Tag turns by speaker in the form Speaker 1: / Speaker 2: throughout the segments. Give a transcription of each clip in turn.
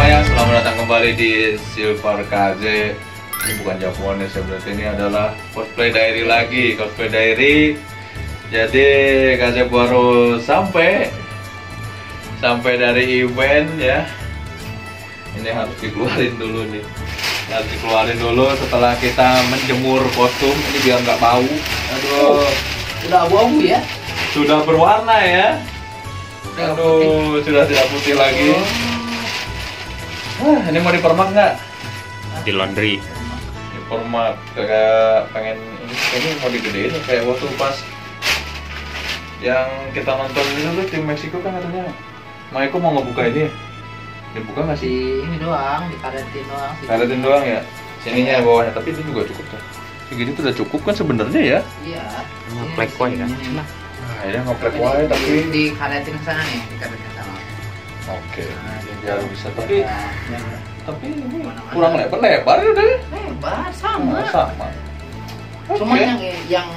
Speaker 1: semuanya, selamat datang kembali di Silver KZ. Ini bukan Japones ya, berarti ini adalah cosplay diary lagi, cosplay diary. Jadi KZ baru sampai dari event ya. Ini harus dikeluarin dulu nih. Harus dikeluarin dulu setelah kita menjemur kostum ini biar nggak bau. Aduh,
Speaker 2: Udah abu-abu ya?
Speaker 1: sudah berwarna ya. Aduh, sudah tidak putih lagi. Ini mau dipermak nggak?
Speaker 3: Di laundry.
Speaker 1: Dipermak, kayak pengen ini mau digedein kayak waktu pas yang kita nonton itu tuh tim Meksiko kan katanya Maiko mau ngebuka ini. Dibuka nggak sih?
Speaker 2: Ini doang, dikaretin doang sih.
Speaker 1: Karetin doang ya. Sininya bawahnya, tapi ini juga cukup tuh. Segini tuh udah cukup kan sebenarnya ya.
Speaker 2: Iya.
Speaker 3: Ngeplek koi kan?
Speaker 1: Nah, ini ngoprek wae tapi
Speaker 2: dikaretin ke sana nih, dikaretin ke sana.
Speaker 1: oke.
Speaker 2: Nah,
Speaker 1: Biar bisa tapi ini
Speaker 2: Mana-mana.
Speaker 1: kurang lebar ya udah.
Speaker 2: Lebar sama.
Speaker 1: Sama.
Speaker 2: Cuma
Speaker 1: Oke.
Speaker 2: yang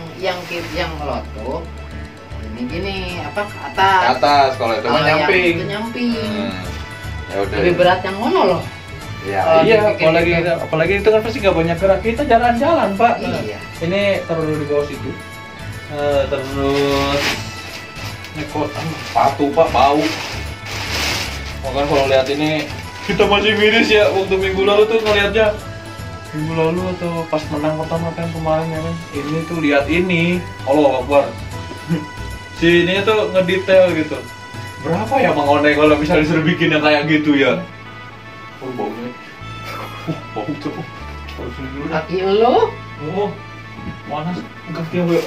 Speaker 2: loto ini gini apa ke
Speaker 1: Ke
Speaker 2: atas.
Speaker 1: atas kalau itu mah
Speaker 2: Kalau yang
Speaker 1: nyamping.
Speaker 2: itu nyamping.
Speaker 1: Ya udah.
Speaker 2: Lebih berat yang mono loh.
Speaker 1: Ya,
Speaker 2: Kalau
Speaker 1: iya,
Speaker 2: dibikin
Speaker 1: apalagi itu kan pasti nggak banyak gerak. Kita jalan-jalan, Pak.
Speaker 2: Iya.
Speaker 1: Ini taruh dulu di bawah situ. Terus ini kok sepatu, Pak, bau. Makanya kalau lihat ini kita masih miris ya waktu minggu lalu tuh ngelihatnya. Minggu lalu atau pas menang pertama kan kemarin ya kan. Ini tuh lihat ini. Allah Akbar. Si ini tuh ngedetail gitu. Berapa ya Bang One kalau misalnya disuruh bikin yang kayak gitu ya? Oh, baunya. Bau tuh. Harus ini dulu.
Speaker 2: Kaki lo
Speaker 1: Oh, mana kaki aku ya?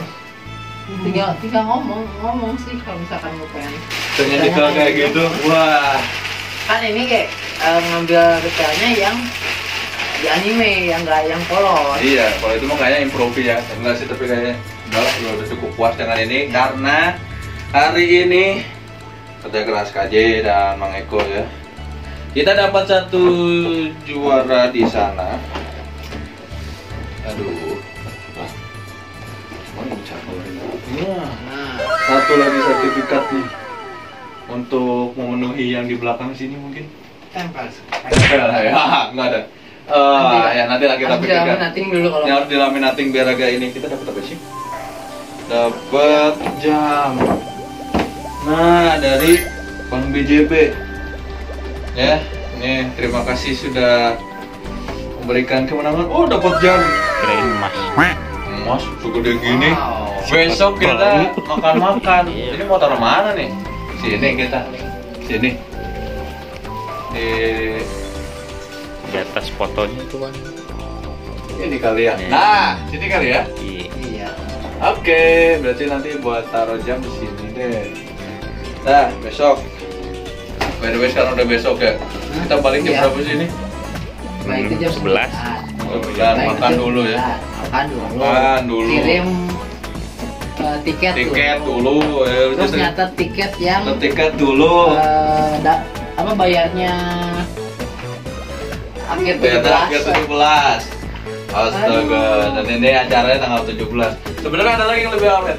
Speaker 2: tinggal ngomong sih kalau misalkan gue pengen.
Speaker 1: Pengen detail kayak gitu, wah.
Speaker 2: Kan ini kayak ngambil detailnya yang di anime yang enggak yang polos.
Speaker 1: Iya, kalau itu mah kayaknya improve ya. Enggak sih, tapi kayaknya udah cukup puas dengan ini karena hari ini kerja keras KJ dan Mang Eko ya. Kita dapat satu juara di sana. Aduh. Mana Nah,
Speaker 2: Nah,
Speaker 1: satu lagi sertifikat nih untuk memenuhi yang di belakang sini mungkin.
Speaker 2: tempel.
Speaker 1: Tempel ya, nggak ada. Ya nanti lah kita
Speaker 2: Harus
Speaker 1: pikirkan.
Speaker 2: dilaminating dulu kalau
Speaker 1: Yang harus dilaminating biar agak ini. Kita dapat apa sih? Dapat jam. Nah, dari Bang BJB. Ya, ini terima kasih sudah memberikan kemenangan. Oh, dapat jam.
Speaker 3: Kirain emas.
Speaker 1: Mas, segede gini.
Speaker 2: Wow.
Speaker 1: Besok kita makan-makan.
Speaker 3: Iya.
Speaker 1: Ini mau taruh mana nih? Sini kita. Sini.
Speaker 3: Di atas fotonya tuh kan.
Speaker 1: Ini kali ya.
Speaker 3: Nih.
Speaker 1: Nah, sini kali ya.
Speaker 3: Iya.
Speaker 2: Iya.
Speaker 1: Oke, berarti nanti buat taruh jam di sini deh. Nah, besok. By the way, sekarang udah besok ya. Kita balik jam
Speaker 2: Iya.
Speaker 1: berapa sini?
Speaker 2: Nah, itu jam
Speaker 3: 11.
Speaker 1: 11,
Speaker 2: Nah,
Speaker 1: makan
Speaker 2: itu-
Speaker 1: dulu ya.
Speaker 2: nah, makan dulu.
Speaker 1: Makan dulu.
Speaker 2: Kirim tiket
Speaker 1: dulu. Ya,
Speaker 2: Terus
Speaker 1: udah.
Speaker 2: nyatet tiket yang
Speaker 1: Tiket dulu.
Speaker 2: apa bayarnya akhir
Speaker 1: Bayar akhir
Speaker 2: 17.
Speaker 1: 17. Astaga, dan ini acaranya tanggal 17. Sebenarnya ada lagi yang lebih awet.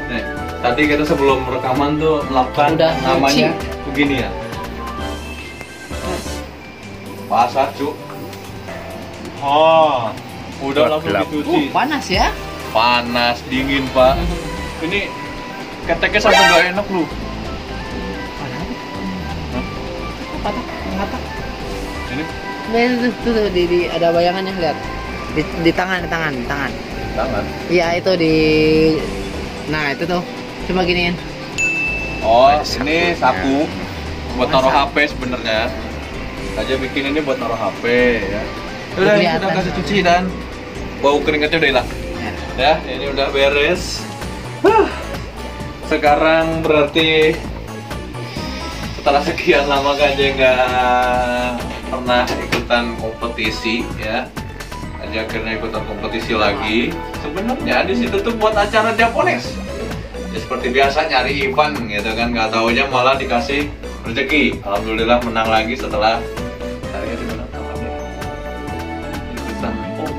Speaker 1: Nih, tadi kita sebelum rekaman tuh melakukan
Speaker 2: Udah
Speaker 1: namanya
Speaker 2: nyuci.
Speaker 1: begini ya. Basah, Cuk. Oh, udah langsung
Speaker 3: Gelap.
Speaker 1: dicuci.
Speaker 2: Panas ya?
Speaker 1: Panas, dingin, Pak. Ini keteknya sampai nggak enak lu.
Speaker 2: Apa?
Speaker 1: Ini
Speaker 2: Nah, tuh, ada bayangannya lihat. Di tangan.
Speaker 1: tangan.
Speaker 2: Iya, itu di Nah, itu tuh. Coba giniin.
Speaker 1: Oh,
Speaker 3: Ada
Speaker 1: ini
Speaker 3: sakunya.
Speaker 1: saku buat naruh
Speaker 2: Masa?
Speaker 1: HP sebenarnya. Aja bikin ini buat naruh HP ya. Udah, ini
Speaker 2: Kelihatan.
Speaker 1: udah kasih cuci dan bau keringatnya udah hilang. Ya, ini udah beres. Sekarang berarti setelah sekian lama kan aja nggak pernah ikutan kompetisi ya. Aja akhirnya ikutan kompetisi lagi. Sebenarnya di situ tuh buat acara Japones. Ya seperti biasa nyari event gitu kan, nggak taunya malah dikasih rezeki. Alhamdulillah menang lagi setelah tarinya di mana namanya? Ikutan. Oh.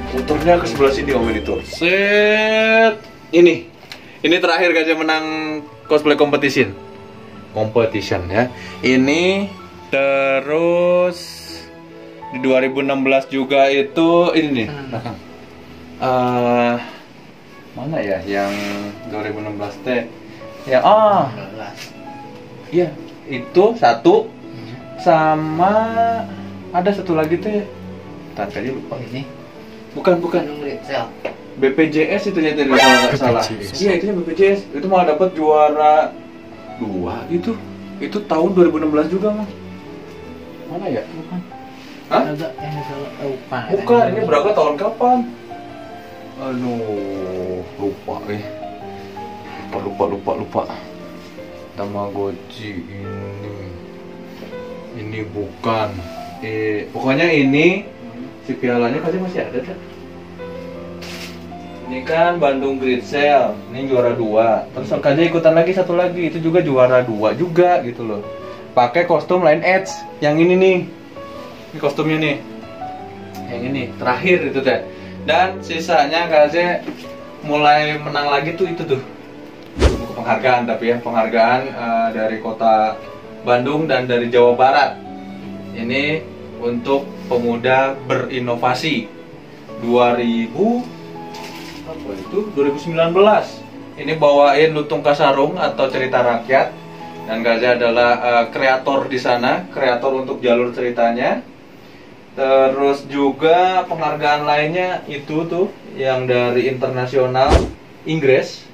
Speaker 1: Puternya ke sebelah sini Om Editor. Set. Ini terakhir Gajah menang cosplay competition. competition ya. Ini terus di 2016 juga itu ini nih. Mana ya yang 2016 teh? Ya iya itu satu sama ada satu lagi teh. Entar aja lupa.
Speaker 2: Ini
Speaker 1: Bukan.
Speaker 2: Bandung Great
Speaker 1: BPJS itu ya tadi kalau nggak salah. Iya itu BPJS. Itu malah dapat juara 2 gitu. Itu tahun 2016 juga mah. Mana ya?
Speaker 2: Bukan.
Speaker 1: Hah?
Speaker 2: Agak yang lupa.
Speaker 1: Bukan, ini berapa tahun kapan? Aduh, lupa. Lupa. Tamagotchi ini bukan. Pokoknya ini si pialanya pasti masih ada kan? Ini kan Bandung Great Sale, ini juara 2. Terus aja ikutan lagi satu lagi, itu juga juara 2 juga gitu loh. Pakai kostum Lineage yang ini nih. Ini kostumnya nih. Yang ini terakhir itu teh. Dan sisanya Kaze mulai menang lagi tuh itu tuh. Penghargaan tapi ya, penghargaan dari kota Bandung dan dari Jawa Barat. Ini untuk pemuda berinovasi 2019. Ini bawain Lutung Kasarung atau cerita rakyat, dan Gaza adalah kreator di sana, kreator untuk jalur ceritanya. Terus juga penghargaan lainnya itu tuh yang dari internasional Inggris.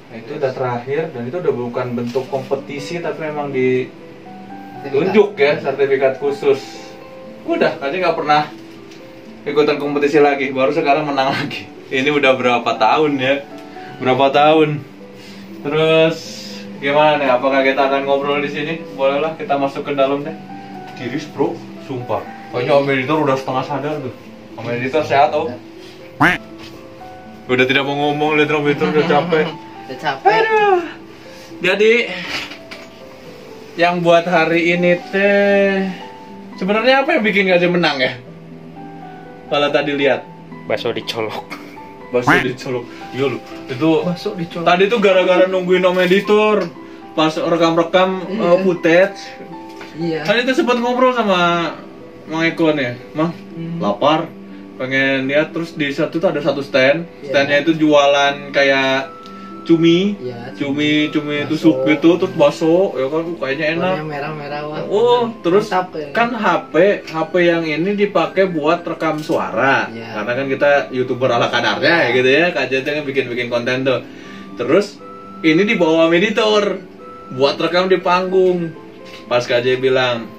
Speaker 1: Nah, itu udah terakhir, dan itu udah bukan bentuk kompetisi tapi memang ditunjuk ya, sertifikat khusus. Udah, tadi nggak pernah ikutan kompetisi lagi, baru sekarang menang lagi. Ini udah berapa tahun ya? Berapa tahun? Terus gimana nih? Apakah kita akan ngobrol di sini? Bolehlah kita masuk ke dalam deh. Tiris bro, sumpah. Kayaknya Om Editor udah setengah sadar tuh. Om Editor sehat Om? Udah tidak mau ngomong, lihat Om Editor udah capek.
Speaker 2: Udah capek.
Speaker 1: Aduh. Jadi yang buat hari ini teh sebenarnya apa yang bikin Gaza menang ya? Kalau tadi lihat
Speaker 3: Bakso dicolok.
Speaker 1: bakso dicolok. Iya lu. Itu
Speaker 2: Masuk dicolok.
Speaker 1: tadi tuh gara-gara nungguin Om Editor pas rekam-rekam footage.
Speaker 2: Iya.
Speaker 1: Tadi tuh sempat ngobrol sama Mang Eko nih, Mang, lapar, pengen lihat. Terus di satu tuh ada satu stand, standnya itu jualan kayak cumi,
Speaker 2: Iya,
Speaker 1: cumi tusuk gitu, terus bakso, ya kan kayaknya enak.
Speaker 2: Warnanya merah-merah wah.
Speaker 1: Oh, terus
Speaker 2: Mantap, kayaknya.
Speaker 1: kan HP yang ini dipakai buat rekam suara,
Speaker 2: Iya.
Speaker 1: karena kan kita YouTuber ala kadarnya ya gitu ya, Kak Jete kan bikin konten tuh. Terus ini dibawa sama editor buat rekam di panggung. Pas Kak Jete bilang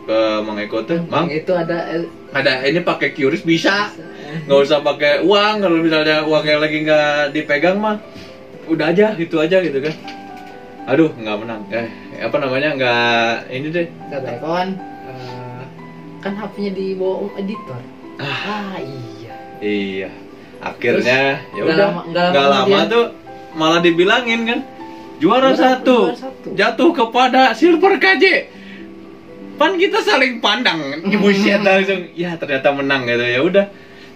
Speaker 1: ke Mang Eko tuh, Mang,
Speaker 2: itu ada
Speaker 1: ini pakai QRIS bisa, nggak usah pakai uang. Kalau misalnya uangnya lagi nggak dipegang mah, udah aja gitu kan. Aduh, nggak menang. Apa namanya, nggak ini deh.
Speaker 2: kata kawan kan HP-nya dibawa editor. Iya.
Speaker 1: Iya. Akhirnya ya
Speaker 2: Nggak
Speaker 1: udah.
Speaker 2: lama
Speaker 1: Nggak lama
Speaker 2: kemudian.
Speaker 1: tuh malah dibilangin kan, juara satu jatuh kepada Silver KJ. Pan kita saling pandang, buset langsung. Ya ternyata menang gitu, ya udah.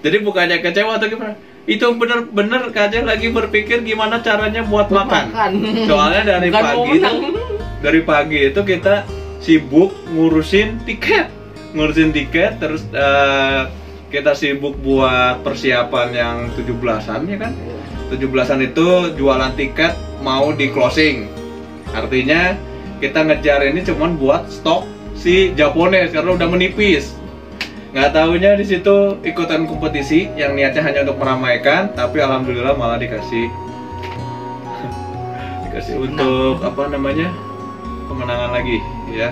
Speaker 1: Jadi bukannya kecewa atau gimana? Itu bener-bener KJ lagi berpikir gimana caranya buat makan. Soalnya dari pagi itu kita sibuk ngurusin tiket, terus kita sibuk buat persiapan yang 17-an ya kan. 17-an itu jualan tiket mau di closing. Artinya kita ngejar ini cuman buat stok si Japones karena udah menipis. Nggak tahunya di situ ikutan kompetisi yang niatnya hanya untuk meramaikan, tapi alhamdulillah malah dikasih untuk apa namanya, kemenangan lagi ya.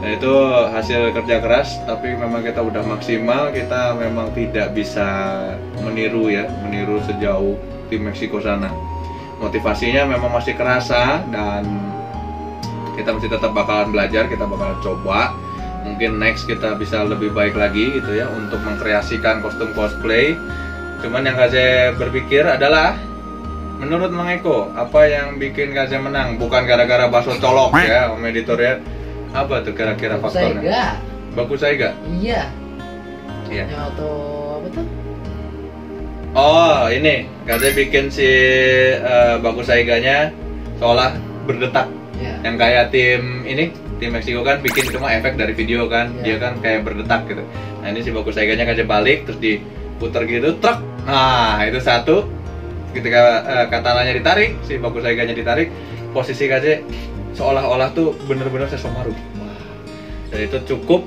Speaker 1: Nah itu hasil kerja keras, tapi memang kita udah maksimal. Kita memang tidak bisa meniru sejauh tim Meksiko sana. Motivasinya memang masih kerasa, dan kita masih tetap bakalan belajar, kita bakalan coba. Mungkin next kita bisa lebih baik lagi gitu ya untuk mengkreasikan kostum cosplay. Cuman yang Kaze berpikir adalah, menurut Mang Eko, apa yang bikin Kaze menang? Bukan gara-gara bakso colok ya, Om Editor ya. Apa tuh kira-kira faktornya? Bagus Saiga?
Speaker 2: Iya.
Speaker 1: Iya.
Speaker 2: Yang auto apa tuh?
Speaker 1: Oh ini, Kaze bikin si Bagus Saiganya seolah berdetak.
Speaker 2: Ya.
Speaker 1: Yang kayak tim Meksiko kan bikin cuma efek dari video kan,
Speaker 2: Ya.
Speaker 1: dia kan kayak berdetak gitu. Nah ini si Bokusaiganya KJ balik terus diputar gitu, truk. Nah itu satu. Ketika katananya ditarik, si Bokusaiganya ditarik, posisi KJ seolah-olah tuh bener-bener Sesshomaru. Wah. Dan itu cukup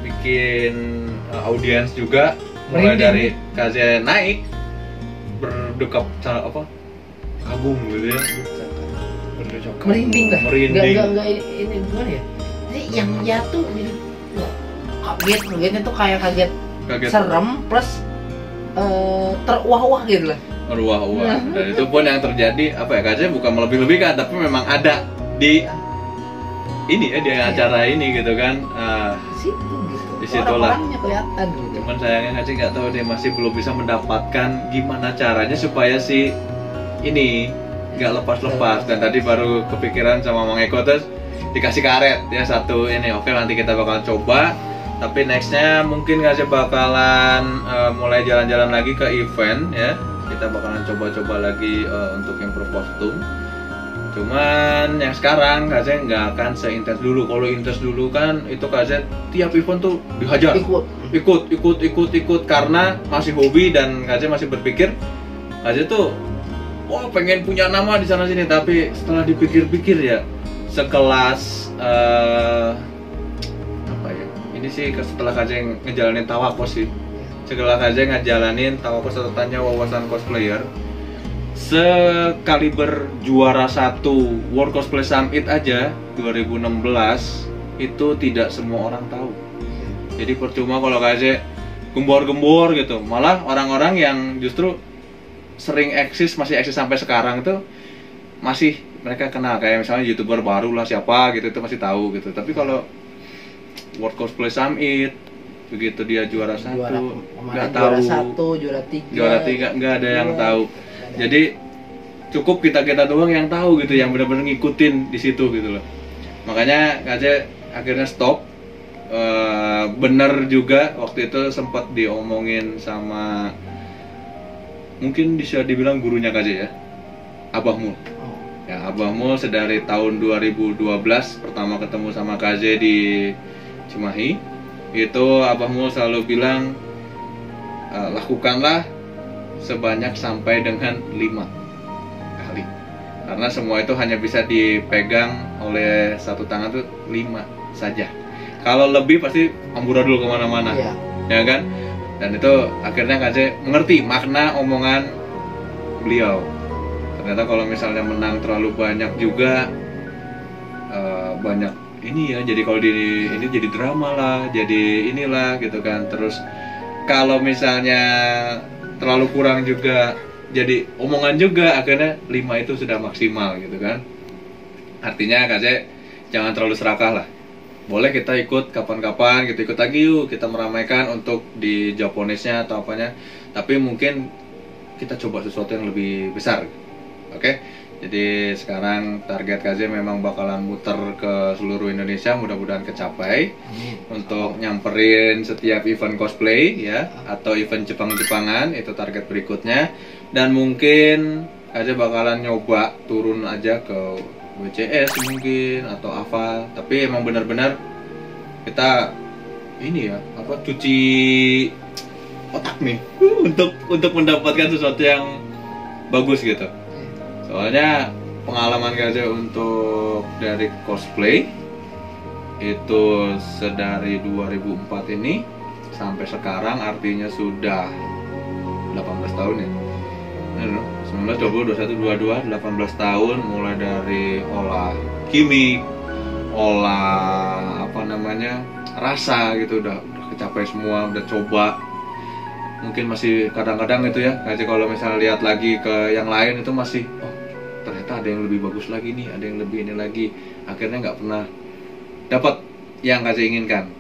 Speaker 1: bikin audiens juga mulai
Speaker 2: Merinding.
Speaker 1: dari KJ naik berdekap kagum gitu ya.
Speaker 2: Merinding dah.
Speaker 1: Merinding.
Speaker 2: Enggak ini gimana ya? Jadi yang jatuh jadi wah, kagetnya tuh kayak kaget
Speaker 1: Kaget.
Speaker 2: serem plus terwah-wah gitu lah.
Speaker 1: Berwah-wah. Dan itu pun yang terjadi KJ bukan melebih-lebihkan tapi memang ada di ini ya di acara ini gitu kan.
Speaker 2: Situ gitu.
Speaker 1: Di situlah.
Speaker 2: Orang-orangnya kelihatan gitu.
Speaker 1: Cuman sayangnya KJ nggak tahu dia masih belum bisa mendapatkan gimana caranya supaya si ini nggak lepas-lepas. Dan tadi baru kepikiran sama Mang Eko terus dikasih karet ya satu ini. Oke nanti kita bakalan coba. Tapi nextnya mungkin KJ bakalan mulai jalan-jalan lagi ke event ya. Kita bakalan coba-coba lagi untuk improve kostum. Cuman yang sekarang KJ nggak akan seintens dulu. Kalau intens dulu kan itu KJ tiap event tuh dihajar. Ikut karena masih hobi dan KJ masih berpikir KJ tuh wah pengen punya nama di sana sini, tapi setelah dipikir-pikir ya sekelas apa ya? Ini sih setelah KJ ngejalanin Tawakos sih. Setelah KJ ngejalanin Tawakos atau tanya wawasan cosplayer, sekaliber juara 1 World Cosplay Summit aja 2016 itu tidak semua orang tahu. Jadi percuma kalau KJ gembor-gembor gitu, malah orang-orang yang justru sering masih eksis sampai sekarang tuh masih mereka kenal, kayak misalnya YouTuber baru lah siapa gitu itu masih tahu gitu. Tapi kalau World Cosplay Summit begitu dia juara 1 nggak tahu, juara 3 nggak ada yang tahu. Jadi cukup kita doang yang tahu gitu, yang benar-benar ngikutin di situ gitu loh. Makanya KJ akhirnya stop. Bener juga waktu itu sempat diomongin sama mungkin bisa dibilang gurunya KJ ya, Abah Mul. Ya Abah Mul sedari tahun 2012 pertama ketemu sama KJ di Cimahi. Itu Abah Mul selalu bilang lakukanlah sebanyak sampai dengan 5 kali, karena semua itu hanya bisa dipegang oleh satu tangan tuh 5 saja. Kalau lebih pasti amburadul kemana-mana, ya kan? Dan itu akhirnya KJ mengerti makna omongan beliau. Ternyata kalau misalnya menang terlalu banyak juga banyak ini ya, jadi kalau ini jadi drama lah, jadi inilah gitu kan. Terus kalau misalnya terlalu kurang juga jadi omongan juga, akhirnya 5 itu sudah maksimal gitu kan. Artinya KJ jangan terlalu serakah lah. Boleh kita ikut kapan-kapan, kita ikut lagi yuk, kita meramaikan untuk di Japonesnya atau apanya. Tapi mungkin kita coba sesuatu yang lebih besar. Oke? Jadi sekarang target KJ memang bakalan muter ke seluruh Indonesia, mudah-mudahan kecapai. Untuk nyamperin setiap event cosplay ya, atau event Jepang-Jepangan, itu target berikutnya. Dan mungkin KJ bakalan nyoba turun aja ke WCS mungkin atau AVA, tapi emang benar-benar kita ini ya cuci otak nih untuk mendapatkan sesuatu yang bagus gitu. Soalnya pengalaman KJ untuk dari cosplay itu sedari 2004 ini sampai sekarang artinya sudah 18 tahun ya. 19, 20, 21, 22, 18 tahun, mulai dari olah kimik, olah rasa gitu, udah kecapai semua, udah coba. Mungkin masih kadang-kadang itu ya, kayak kalau misalnya lihat lagi ke yang lain itu masih ternyata ada yang lebih bagus lagi nih, ada yang lebih ini lagi. Akhirnya nggak pernah dapat yang KJ inginkan.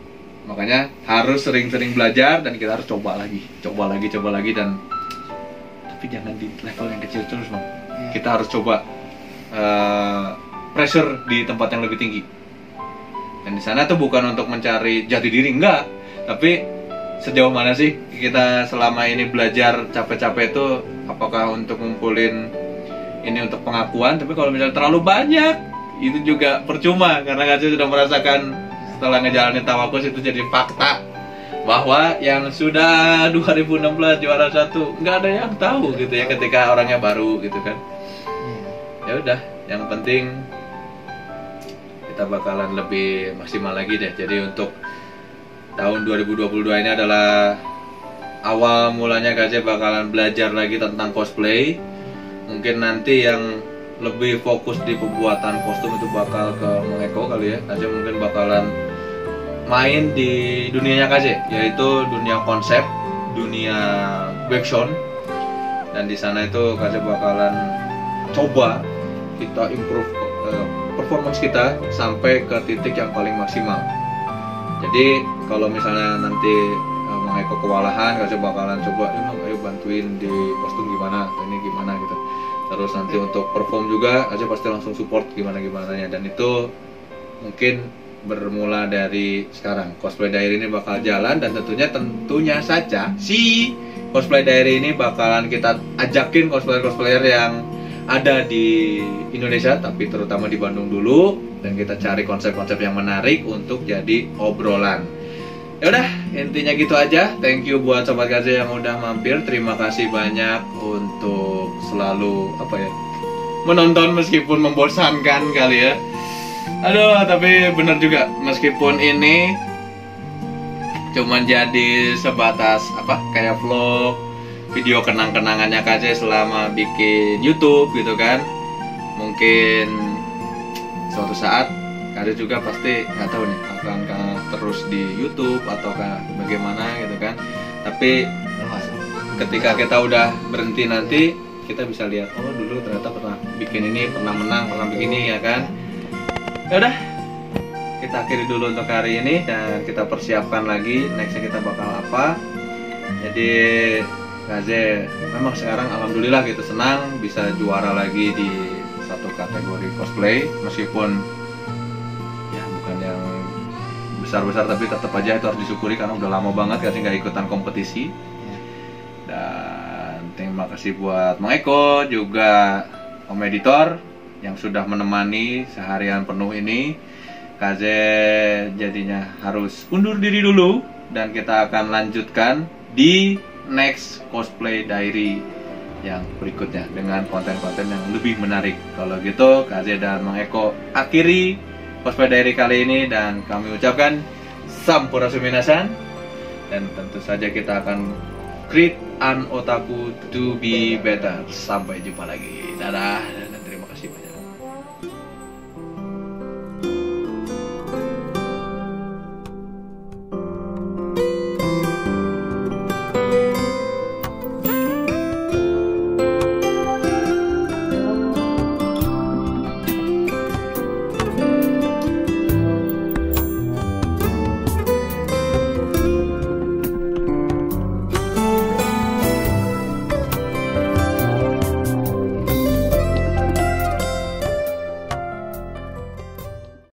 Speaker 1: Makanya harus sering-sering belajar dan kita harus coba lagi dan tapi jangan di level yang kecil terus bang. Kita harus coba pressure di tempat yang lebih tinggi. Dan di sana tuh bukan untuk mencari jati diri, enggak, tapi sejauh mana sih kita selama ini belajar capek-capek itu, apakah untuk ngumpulin ini untuk pengakuan. Tapi kalau misalnya terlalu banyak itu juga percuma karena Kaze sudah merasakan setelah ngejalanin Tawakus itu jadi fakta bahwa yang sudah 2016 juara 1 nggak ada yang tahu gitu ya ketika orangnya baru gitu kan. Ya udah, yang penting kita bakalan lebih maksimal lagi deh. Jadi untuk tahun 2022 ini adalah awal mulanya Kaze bakalan belajar lagi tentang cosplay. Mungkin nanti yang lebih fokus di pembuatan kostum itu bakal ke Mang Eko kali ya. Kaze mungkin bakalan main di dunianya Kaze, yaitu dunia konsep, dunia backsound. Dan di sana itu Kaze bakalan coba kita improve performance kita sampai ke titik yang paling maksimal. Jadi kalau misalnya nanti Mang Eko kewalahan, Kaze bakalan coba, ayo bantuin di kostum gimana, ini gimana gitu. Terus nanti untuk perform juga Kaze pasti langsung support gimana-gimananya. Dan itu mungkin bermula dari sekarang. Cosplay Diary ini bakal jalan dan tentunya saja si Cosplay Diary ini bakalan kita ajakin cosplayer-cosplayer yang ada di Indonesia, tapi terutama di Bandung dulu, dan kita cari konsep-konsep yang menarik untuk jadi obrolan. Ya udah, intinya gitu aja. Thank you buat sobat Kaze yang udah mampir. Terima kasih banyak untuk selalu menonton meskipun membosankan kali ya. Aduh, tapi bener juga, meskipun ini cuman jadi sebatas kayak vlog, video kenang-kenangannya Kaze selama bikin YouTube gitu kan. Mungkin suatu saat Kaze juga pasti nggak tahu nih akankah terus di YouTube ataukah bagaimana gitu kan. Tapi ketika kita udah berhenti nanti kita bisa lihat, oh dulu ternyata pernah bikin ini, pernah menang, pernah begini ya kan. Ya udah, kita akhiri dulu untuk hari ini dan kita persiapkan lagi nextnya kita bakal apa. Jadi Kaze memang sekarang alhamdulillah gitu senang bisa juara lagi di satu kategori cosplay, meskipun ya bukan yang besar-besar tapi tetap aja itu harus disyukuri karena udah lama banget Kaze nggak ikutan kompetisi. Dan terima kasih buat Mang Eko juga Om Editor yang sudah menemani seharian penuh ini. Kaze jadinya harus undur diri dulu dan kita akan lanjutkan di next Cosplay Diary yang berikutnya dengan konten-konten yang lebih menarik. Kalau gitu Kaze dan Mang Eko akhiri Cosplay Diary kali ini dan kami ucapkan Sampurasun minasan, dan tentu saja kita akan create an otaku to be better. Sampai jumpa lagi. Dadah.